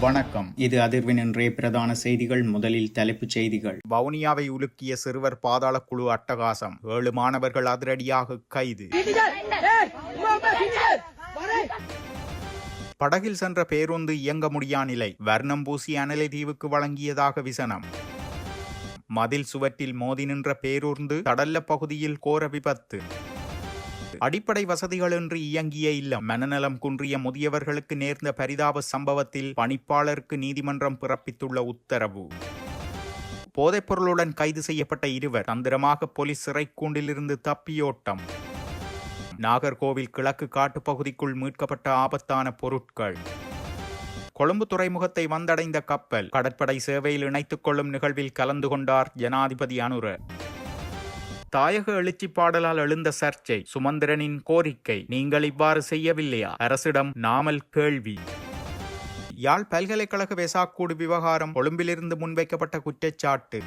வணக்கம். இது அதிர்வின் இன்றைய பிரதான செய்திகள். முதலில் தலைப்புச் செய்திகள். வவுனியாவை உலுக்கிய சிறுவர் பாதாள குழு அட்டகாசம். 7 மாணவர்கள் அதிரடியாக கைது. படகில் சென்ற பேருந்து இயங்க முடியா நிலை. வர்ணம் பூசி அனலை தீவுக்கு வழங்கியதாக விசனம். மதில் சுவற்றில் மோதி நின்ற பேருந்து தடல்ல பகுதியில் கோர விபத்து. அடிப்படை வசதிகளின்றி இயங்கிய இல்லம். மனநலம் குன்றிய முதியவர்களுக்கு நேர்ந்த பரிதாப சம்பவத்தில் பணிப்பாளருக்கு நீதிமன்றம் பிறப்பித்துள்ள உத்தரவு. போதைப்பொருளுடன் கைது செய்யப்பட்ட 2 தந்திரமாக போலீஸ் சிறைக்கூண்டிலிருந்து தப்பியோட்டம். நாகர்கோவில் கிழக்கு காட்டுப்பகுதிக்குள் மீட்கப்பட்ட ஆபத்தான பொருட்கள். கொழும்பு துறைமுகத்தை வந்தடைந்த கப்பல் கடற்படை சேவையில் இணைத்துக் கொள்ளும் நிகழ்வில் கலந்து கொண்டார் ஜனாதிபதி அனுர. தாயக எழுச்சி பாடலால் எழுந்த சர்ச்சை. சுமந்திரனின் கோரிக்கை. நீங்கள் இவ்வாறு செய்யவில்லையா? அரசிடம் நாமல் கேள்வி. யாழ் பல்கலைக்கழக வெசாக்கூடு விவகாரம். கொழும்பிலிருந்து முன்வைக்கப்பட்ட குற்றச்சாட்டு.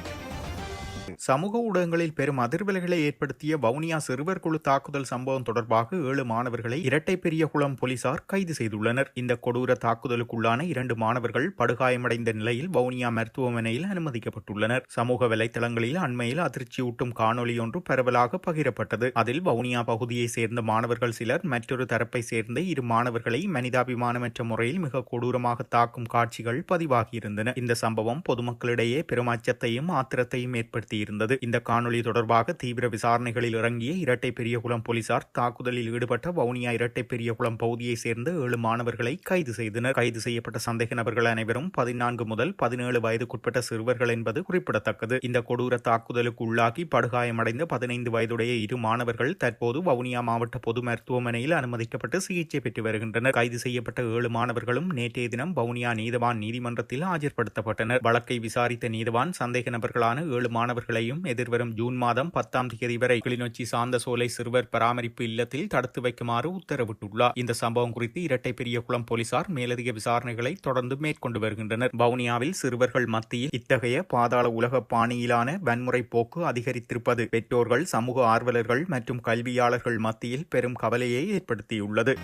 சமூக ஊடகங்களில் பெரும் அதிர்வலைகளை ஏற்படுத்திய வவுனியா சிறுவர் குழு தாக்குதல் சம்பவம் தொடர்பாக 7 மாணவர்களை இரட்டை பெரியகுளம் போலீசார் கைது செய்துள்ளனர். இந்த கொடூர தாக்குதலுக்குள்ளான 2 மாணவர்கள் படுகாயமடைந்த நிலையில் வவுனியா மருத்துவமனையில் அனுமதிக்கப்பட்டுள்ளனர். சமூக வலைதளங்களில் அண்மையில் அதிர்ச்சியூட்டும் காணொலி ஒன்று பரவலாக பகிரப்பட்டது. அதில் வவுனியா பகுதியை சேர்ந்த மாணவர்கள் சிலர் மற்றொரு தரப்பை சேர்ந்த 2 மாணவர்களை மனிதாபிமானமற்ற முறையில் மிக கொடூரமாக தாக்கும் காட்சிகள் பதிவாகியிருந்தன. இந்த சம்பவம் பொதுமக்களிடையே பெரும் அச்சத்தையும் ஆத்திரத்தையும் ஏற்படுத்தி இருந்தது. இந்த காணொலி தொடர்பாக தீவிர விசாரணைகளில் இறங்கிய இரட்டை பெரியகுளம் போலீசார் தாக்குதலில் ஈடுபட்ட வவுனியா இரட்டை பெரியகுளம் பகுதியை சேர்ந்த 7 மாணவர்களை கைது செய்தனர். கைது செய்யப்பட்ட சந்தேக நபர்கள் அனைவரும் 14 முதல் 17 வயதுக்குட்பட்ட சிறுவர்கள் என்பது குறிப்பிடத்தக்கது. இந்த கொடூர தாக்குதலுக்கு உள்ளாகி படுகாயமடைந்த 15 வயதுடைய 2 மாணவர்கள் தற்போது வவுனியா மாவட்ட பொது மருத்துவமனையில் அனுமதிக்கப்பட்டு சிகிச்சை பெற்று வருகின்றனர். கைது செய்யப்பட்ட 7 மாணவர்களும் நேற்றைய தினம் வவுனியா நீதவான் நீதிமன்றத்தில் ஆஜர்படுத்தப்பட்டனர். வழக்கை விசாரித்த நீதவான் சந்தேக நபர்களான 7 மாணவர்களையும் எதிர்வரும் ஜூன் மாதம் 10ஆம் தேதி வரை கிளிநொச்சி சாந்தசோலை சிறுவர் பராமரிப்பு இல்லத்தில் தடுத்து வைக்குமாறு உத்தரவிட்டுள்ளார். இந்த சம்பவம் குறித்து இரட்டை பெரியகுளம் போலீசார் மேலதிக விசாரணைகளை தொடர்ந்து மேற்கொண்டு வருகின்றனர். வவுனியாவில் சிறுவர்கள் மத்தியில் இத்தகைய பாதாள உலக பாணியிலான வன்முறை போக்கு அதிகரித்திருப்பது பெற்றோர்கள், சமூக ஆர்வலர்கள் மற்றும் கல்வியாளர்கள் மத்தியில் பெரும் கவலையை ஏற்படுத்தியுள்ளது.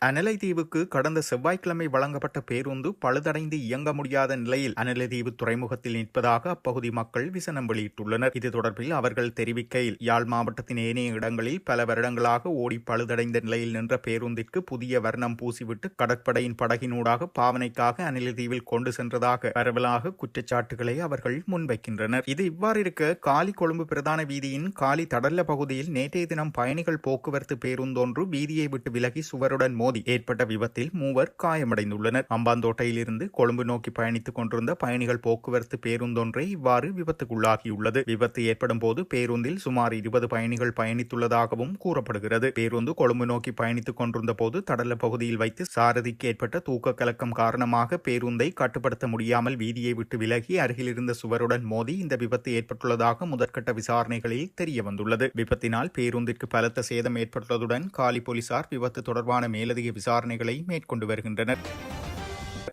அனலை தீவுக்கு கடந்த செவ்வாய்க்கிழமை வழங்கப்பட்ட பேருந்து பழுதடைந்து இயங்க முடியாத நிலையில் அனலை தீவு துறைமுகத்தில் நிற்பதாக அப்பகுதி மக்கள் விசனம் வெளியிட்டுள்ளனர். இது தொடர்பில் அவர்கள் தெரிவிக்கையில், யாழ் மாவட்டத்தின் ஏனைய இடங்களில் பல வருடங்களாக ஓடி பழுதடைந்த நிலையில் நின்ற பேருந்திற்கு புதிய வர்ணம் பூசிவிட்டு கடற்படையின் படகினூடாக பாவனைக்காக அனலை தீவில் கொண்டு சென்றதாக பரவலாக குற்றச்சாட்டுகளை அவர்கள் முன்வைக்கின்றனர். இது இவ்வாறு இருக்க, காலி கொழும்பு பிரதான வீதியின் காலி தடல்ல பகுதியில் நேற்றைய தினம் பயணிகள் போக்குவரத்து பேருந்தொன்று வீதியை விட்டு விலகி சுவருடன் ஏற்பட்ட விபத்தில் 3 காயமடைந்துள்ளனர். அம்பாந்தோட்டையில் இருந்து கொழும்பு நோக்கி பயணித்துக் கொண்டிருந்த பயணிகள் போக்குவரத்து பேருந்தொன்றே இவ்வாறு விபத்துக்குள்ளாகியுள்ளது. விபத்து ஏற்படும் போது பேருந்தில் சுமார் 20 பயணிகள் பயணித்துள்ளதாகவும் கூறப்படுகிறது. பேருந்து கொழும்பு நோக்கி பயணித்துக் கொண்டிருந்த போது தடல பகுதியில் வைத்து சாரதிக்கு ஏற்பட்ட தூக்க கலக்கம் காரணமாக பேருந்தை கட்டுப்படுத்த முடியாமல் வீதியை விட்டு விலகி அருகில் இருந்த சுவருடன் மோதி இந்த விபத்து ஏற்பட்டுள்ளதாக முதற்கட்ட விசாரணைகளில் தெரியவந்துள்ளது. விபத்தினால் பேருந்திற்கு பலத்த சேதம் ஏற்பட்டுள்ளதுடன் காலி போலீசார் விபத்து தொடர்பான மேலதிக விசாரணைகளை மேற்கொண்டு வருகின்றனர்.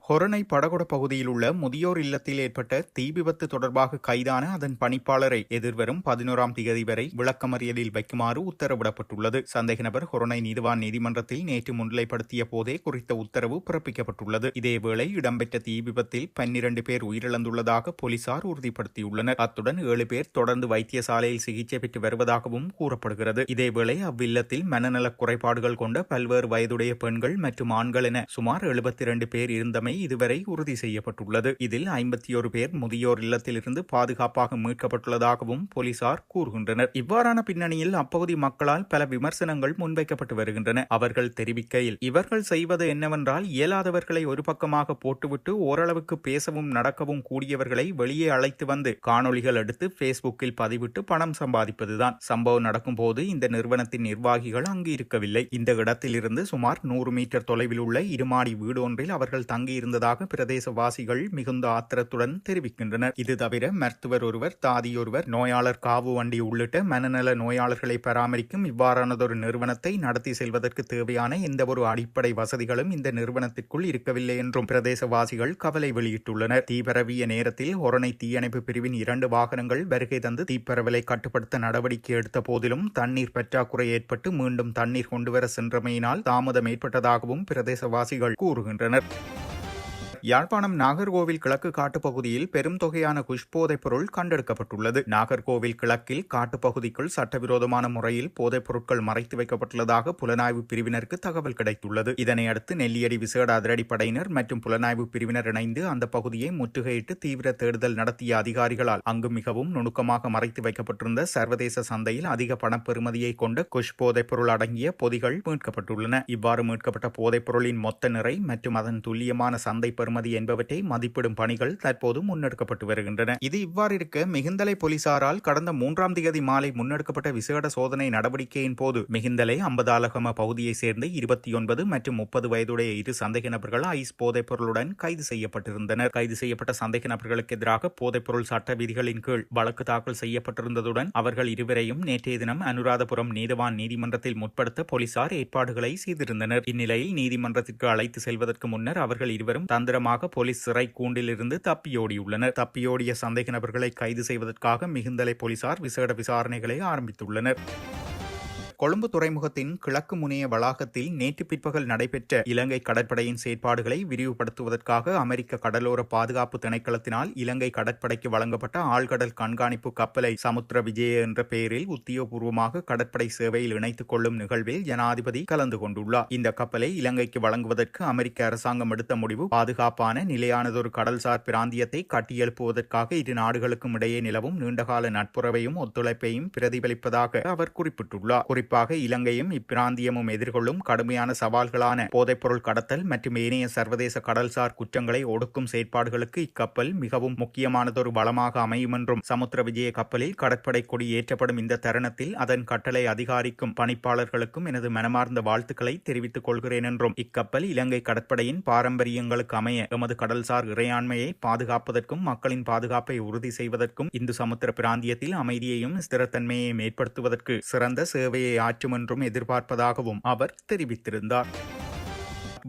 ஹொரணை படகொட பகுதியில் உள்ள முதியோர் இல்லத்தில் ஏற்பட்ட தீ விபத்து தொடர்பாக கைதான அதன் பணிப்பாளரை எதிர்வரும் 11ஆம் தேதி வரை விளக்கமறியலில் வைக்குமாறு உத்தரவிடப்பட்டுள்ளது. சந்தேக நபர் ஹொரணை நீதிவான் நீதிமன்றத்தில் நேற்று முன்னிலைப்படுத்திய போதே குறித்த உத்தரவு பிறப்பிக்கப்பட்டுள்ளது. இதேவேளை இடம்பெற்ற தீ விபத்தில் 12 பேர் உயிரிழந்துள்ளதாக போலீசார் உறுதிப்படுத்தியுள்ளனர். அத்துடன் 7 பேர் தொடர்ந்து வைத்தியசாலையில் சிகிச்சை பெற்று வருவதாகவும் கூறப்படுகிறது. இதேவேளை அவ்வில்லத்தில் மனநலக் குறைபாடுகள் கொண்ட பல்வேறு வயதுடைய பெண்கள் மற்றும் ஆண்கள் என சுமார் 72 பேர் இருந்தமை இதுவரை உறுதி செய்யப்பட்டுள்ளது. இதில் 51 பேர் முதியோர் இல்லத்திலிருந்து பாதுகாப்பாக மீட்கப்பட்டுள்ளதாகவும் போலீசார் கூறுகின்றனர். இவ்வாறான பின்னணியில் அப்பகுதி மக்களால் பல விமர்சனங்கள் முன்வைக்கப்பட்டு வருகின்றன. அவர்கள் தெரிவிக்கையில், இவர்கள் செய்வது என்னவென்றால், இயலாதவர்களை ஒரு பக்கமாக போட்டுவிட்டு ஓரளவுக்கு பேசவும் நடக்கவும் கூடியவர்களை வெளியே அழைத்து வந்து காணொளிகள் எடுத்து பேஸ்புக்கில் பதிவிட்டு பணம் சம்பாதிப்பதுதான். சம்பவம் நடக்கும் போது இந்த நிறுவனத்தின் நிர்வாகிகள் அங்கு இருக்கவில்லை. இந்த இடத்திலிருந்து சுமார் 100 மீட்டர் தொலைவில் உள்ள இருமாடி வீடு ஒன்றில் அவர்கள் தங்கியிருந்ததாக பிரதேசவாசிகள் மிகுந்த ஆத்திரத்துடன் தெரிவிக்கின்றனர். இது தவிர மருத்துவர் ஒருவர், தாதியொருவர், நோயாளர் காவு வண்டி உள்ளிட்ட மனநல நோயாளர்களை பராமரிக்கும் இவ்வாறானதொரு நிறுவனத்தை நடத்தி செல்வதற்கு தேவையான எந்தவொரு அடிப்படை வசதிகளும் இந்த நிறுவனத்திற்குள் இருக்கவில்லை என்றும் பிரதேசவாசிகள் கவலை வெளியிட்டுள்ளனர். தீபரவிய நேரத்தில் ஹொரணை தீயணைப்பு பிரிவின் 2 வாகனங்கள் வருகை தந்து தீப்பரவலை கட்டுப்படுத்த நடவடிக்கை எடுத்த போதிலும் தண்ணீர் பற்றாக்குறை ஏற்பட்டு மீண்டும் தண்ணீர் கொண்டுவர சென்றமையினால் தாமதம் ஏற்பட்டதாகவும் பிரதேசவாசிகள் கூறுகின்றனர். யாழ்ப்பாணம் நாகர்கோவில் கிழக்கு காட்டுப்பகுதியில் பெரும் தொகையான குஷ் போதைப் பொருள் கண்டெடுக்கப்பட்டுள்ளது. நாகர்கோவில் கிழக்கில் காட்டுப்பகுதிக்குள் சட்டவிரோதமான முறையில் போதைப் பொருட்கள் மறைத்து வைக்கப்பட்டுள்ளதாக புலனாய்வு பிரிவினருக்கு தகவல் கிடைத்துள்ளது. இதனையடுத்து நெல்லியடி விசேட அதிரடிப்படையினர் மற்றும் புலனாய்வு பிரிவினர் இணைந்து அந்த பகுதியை முற்றுகையிட்டு தீவிர தேடுதல் நடத்திய அதிகாரிகளால் அங்கு மிகவும் நுணுக்கமாக மறைத்து வைக்கப்பட்டிருந்த சர்வதேச சந்தையில் அதிக பணப்பெறுமதியை கொண்ட குஷ் போதைப் பொருள் அடங்கிய பொதிகள் மீட்கப்பட்டுள்ளன. இவ்வாறு மீட்கப்பட்ட போதைப் பொருளின் மொத்த நிறை மற்றும் அதன் துல்லியமான சந்தை பெறுமதி என்பவற்றை மதிப்பிடும் பணிகள் தற்போது முன்னெடுக்கப்பட்டு வருகின்றன. இது இவ்வாறு இருக்க மிகிந்தலை போலீசாரால் கடந்த 3ஆம் தேதி மாலை முன்னெடுக்கப்பட்ட விசேட சோதனை நடவடிக்கையின் போது மிகிந்தலை அம்பதாலகம பகுதியைச் சேர்ந்த 29 மற்றும் 30 வயதுடைய இரு சந்தேக நபர்கள் ஐஸ் போதைப் பொருளுடன் கைது செய்யப்பட்டிருந்தனர். கைது செய்யப்பட்ட சந்தேக நபர்களுக்கு எதிராக போதைப்பொருள் சட்ட விதிகளின் கீழ் வழக்கு தாக்கல் செய்யப்பட்டிருந்ததுடன் அவர்கள் இருவரையும் நேற்றைய தினம் அனுராதபுரம் நீதவான் நீதிமன்றத்தில் முற்படுத்த போலீசார் ஏற்பாடுகளை செய்திருந்தனர். இந்நிலையில் நீதிமன்றத்திற்கு அழைத்து செல்வதற்கு முன்னர் அவர்கள் இருவரும் தந்திரமாக போலீஸ் சிறை கூண்டிலிருந்து தப்பியோடியுள்ளனர். தப்பியோடிய சந்தேக நபர்களை கைது செய்வதற்காக மிகுந்தலை போலீசார் விசேட விசாரணைகளை ஆரம்பித்துள்ளனர். கொழும்பு துறைமுகத்தின் கிழக்கு முனைய வளாகத்தில் நேற்று பிற்பகல் நடைபெற்ற இலங்கை கடற்படையின் செயற்பாடுகளை விரிவுபடுத்துவதற்காக அமெரிக்க கடலோர பாதுகாப்பு திணைக்களத்தினால் இலங்கை கடற்படைக்கு வழங்கப்பட்ட ஆழ்கடல் கண்காணிப்பு கப்பலை சமுத்திர விஜய என்ற பெயரில் உத்தியோகபூர்வமாக கடற்படை சேவையில் இணைத்துக் கொள்ளும் நிகழ்வில் ஜனாதிபதி கலந்து கொண்டுள்ளார். இந்த கப்பலை இலங்கைக்கு வழங்குவதற்கு அமெரிக்க அரசாங்கம் எடுத்த முடிவு பாதுகாப்பான நிலையானதொரு கடல்சார் பிராந்தியத்தை கட்டியெழுப்புவதற்காக இரு நாடுகளுக்கும் இடையே நிலவும் நீண்டகால நட்புறவையும் ஒத்துழைப்பையும் பிரதிபலிப்பதாக அவர் குறிப்பிட்டுள்ளார். குறிப்பாக இலங்கையும் இப்பிராந்தியமும் எதிர்கொள்ளும் கடுமையான சவால்களான போதைப்பொருள் கடத்தல் மற்றும் ஏனைய சர்வதேச கடல்சார் குற்றங்களை ஒடுக்கும் செயற்பாடுகளுக்கு இக்கப்பல் மிகவும் முக்கியமானதொரு வளமாக அமையும் என்றும் சமுத்திர விஜய கப்பலில் கடற்படை கொடி ஏற்றப்படும் இந்த தருணத்தில் அதன் கட்டளை அதிகாரிக்கும் பணிப்பாளர்களுக்கும் எனது மனமார்ந்த வாழ்த்துக்களை தெரிவித்துக் கொள்கிறேன் என்றும் இக்கப்பல் இலங்கை கடற்படையின் பாரம்பரியங்களுக்கு அமைய எமது கடல்சார் இறையாண்மையை பாதுகாப்பதற்கும் மக்களின் பாதுகாப்பை உறுதி செய்வதற்கும் இந்து சமுத்திர பிராந்தியத்தில் அமைதியையும் ஸ்திரத்தன்மையையும் ஏற்படுத்துவதற்கு சிறந்த சேவையை ஆற்றும் என்றும் எதிர்பார்ப்பதாகவும் அவர் தெரிவித்திருந்தார்.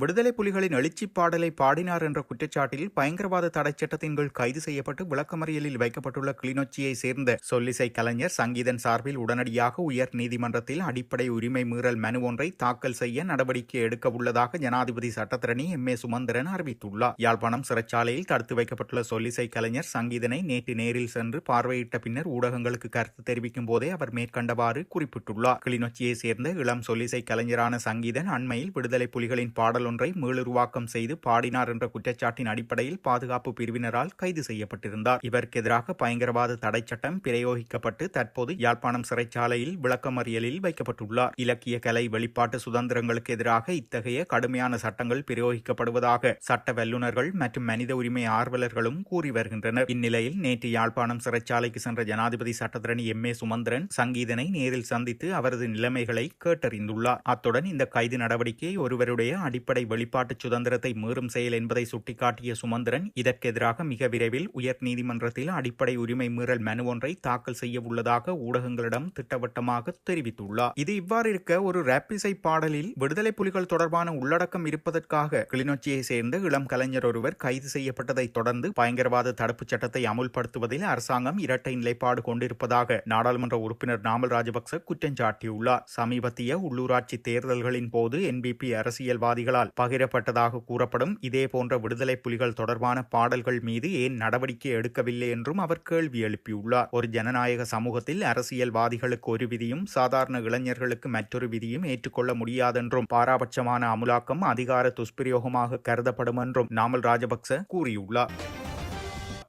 விடுதலை புலிகளின் எழுச்சி பாடலை பாடினார் என்ற குற்றச்சாட்டில் பயங்கரவாத தடை சட்டத்தின் கீழ் கைது செய்யப்பட்டு விளக்கமறியலில் வைக்கப்பட்டுள்ள கிளிநொச்சியை சேர்ந்த சொல்லிசை கலைஞர் சங்கீதன் சார்பில் உடனடியாக உயர் நீதிமன்றத்தில் அடிப்படை உரிமை மீறல் மனு ஒன்றை தாக்கல் செய்ய நடவடிக்கை எடுக்க உள்ளதாக ஜனாதிபதி சட்டத்தரணி எம். ஏ. சுமந்திரன் அறிவித்துள்ளார். யாழ்ப்பாணம் சிறைச்சாலையில் தடுத்து வைக்கப்பட்டுள்ள சொல்லிசை கலைஞர் சங்கீதனை நேற்று நேரில் சென்று பார்வையிட்ட பின்னர் ஊடகங்களுக்கு கருத்து தெரிவிக்கும் போதே அவர் மேற்கண்டவாறு குறிப்பிட்டுள்ளார். கிளிநொச்சியை சேர்ந்த இளம் சொல்லிசை கலைஞரான சங்கீதன் அண்மையில் விடுதலை புலிகளின் பாடல் ஒன்றை மீளுருவாக்கம் செய்து பாடினார் என்ற குற்றச்சாட்டின் அடிப்படையில் பாதுகாப்பு பிரிவினரால் கைது செய்யப்பட்டிருந்தார். இவருக்கு எதிராக பயங்கரவாத தடை சட்டம் பிரயோகிக்கப்பட்டு தற்போது யாழ்ப்பாணம் சிறைச்சாலையில் விளக்கமறியலில் வைக்கப்பட்டுள்ளார். இலக்கிய கலை வெளிப்பாட்டு சுதந்திரங்களுக்கு எதிராக இத்தகைய கடுமையான சட்டங்கள் பிரயோகிக்கப்படுவதாக சட்ட வல்லுநர்கள் மற்றும் மனித உரிமை ஆர்வலர்களும் கூறி வருகின்றனர். இந்நிலையில் நேற்று யாழ்ப்பாணம் சிறைச்சாலைக்கு சென்ற ஜனாதிபதி சட்டத்தரணி எம். ஏ. சுமந்திரன் சங்கீதனை நேரில் சந்தித்து அவரது நிலைமைகளை கேட்டறிந்துள்ளார். அத்துடன் இந்த கைது நடவடிக்கை ஒருவருடைய அடிப்படை வெளிப்பாட்டு சுதந்திரத்தை மீறும் செயல் என்பதை சுட்டிக்காட்டிய சுமந்திரன் இதற்கு எதிராக மிக விரைவில் உயர் நீதிமன்றத்தில் அடிப்படை உரிமை மீறல் மனு ஒன்றை தாக்கல் செய்ய உள்ளதாக ஊடகங்களிடம் திட்டவட்டமாக தெரிவித்துள்ளார். இது இவ்வாறு இருக்க ஒரு ரேப் இசை பாடலில் விடுதலை புலிகள் தொடர்பான உள்ளடக்கம் இருப்பதற்காக கிளிநொச்சியை சேர்ந்த இளம் கலைஞர் ஒருவர் கைது செய்யப்பட்டதை தொடர்ந்து பயங்கரவாத தடுப்புச் சட்டத்தை அமுல்படுத்துவதில் அரசாங்கம் இரட்டை நிலைப்பாடு கொண்டிருப்பதாக நாடாளுமன்ற உறுப்பினர் நாமல் ராஜபக்ச குற்றம் சாட்டியுள்ளார். சமீபத்திய உள்ளூராட்சி தேர்தல்களின் போது என்பிபி அரசியல்வாதிகளால் பகிரப்பட்டதாக கூறப்படும் இதே போன்ற விடுதலை புலிகள் தொடர்பான பாடல்கள் மீது ஏன் நடவடிக்கை எடுக்கவில்லை என்றும் அவர் கேள்வி எழுப்பியுள்ளார். ஒரு ஜனநாயக சமூகத்தில் அரசியல்வாதிகளுக்கு ஒரு விதியும் சாதாரண இளைஞர்களுக்கு மற்றொரு விதியும் ஏற்றுக்கொள்ள முடியாதென்றும் பாராபட்சமான அமுலாக்கம் அதிகார துஷ்பிரயோகமாக கருதப்படும் என்றும் நாமல் ராஜபக்ச கூறியுள்ளார்.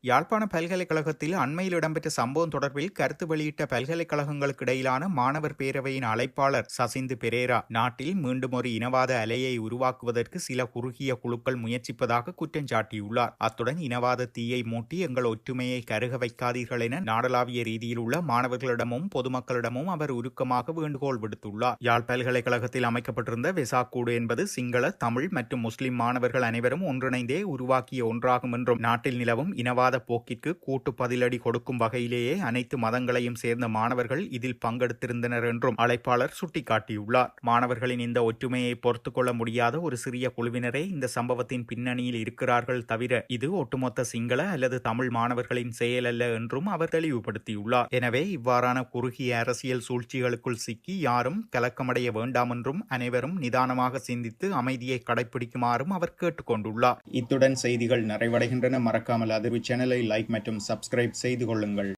யாழ்ப்பாண பல்கலைக்கழகத்தில் அண்மையில் இடம்பெற்ற சம்பவம் தொடர்பில் கருத்து வெளியிட்ட பல்கலைக்கழகங்களுக்கு இடையிலான மாணவர் பேரவையின் அழைப்பாளர் சசிந்து பெரேரா நாட்டில் மீண்டும் ஒரு இனவாத அலையை உருவாக்குவதற்கு சில குறுகிய குழுக்கள் முயற்சிப்பதாக குற்றம் சாட்டியுள்ளார். அத்துடன் இனவாத தீயை மூட்டி எங்கள் ஒற்றுமையை கருக வைக்காதீர்கள் என நாடளாவிய ரீதியில் உள்ள மாணவர்களிடமும் பொதுமக்களிடமும் அவர் உருக்கமாக வேண்டுகோள் விடுத்துள்ளார். யாழ் பல்கலைக்கழகத்தில் அமைக்கப்பட்டிருந்த வெசாக்கூடு என்பது சிங்கள, தமிழ் மற்றும் முஸ்லிம் மாணவர்கள் அனைவரும் ஒன்றிணைந்தே உருவாக்கிய ஒன்றாகும் என்றும் நாட்டில் நிலவும் இனவாத இல்லாத போக்கிற்கு கூட்டு பதிலடி கொடுக்கும் வகையிலேயே அனைத்து மதங்களையும் சேர்ந்த மாணவர்கள் இதில் பங்கெடுத்திருந்தனர் என்றும் அழைப்பாளர் சுட்டிக்காட்டியுள்ளார். மாணவர்களின் இந்த ஒற்றுமையை பொறுத்துக் கொள்ள முடியாத ஒரு சிறிய குழுவினரே இந்த சம்பவத்தின் பின்னணியில் இருக்கிறார்கள் தவிர இது ஒட்டுமொத்த சிங்கள அல்லது தமிழ் மாணவர்களின் செயல் அல்ல என்றும் அவர் தெளிவுபடுத்தியுள்ளார். எனவே இவ்வாறான குறுகிய அரசியல் சூழ்ச்சிகளுக்குள் சிக்கி யாரும் கலக்கமடைய வேண்டாம் என்றும் அனைவரும் நிதானமாக சிந்தித்து அமைதியை கடைபிடிக்குமாறும் அவர் கேட்டுக் கொண்டுள்ளார். இத்துடன் செய்திகள் நிறைவடைகின்றன. மறக்காமல் அதிர்வு சேனலை லைக் மற்றும் சப்ஸ்கிரைப் செய்து கொள்ளுங்கள்.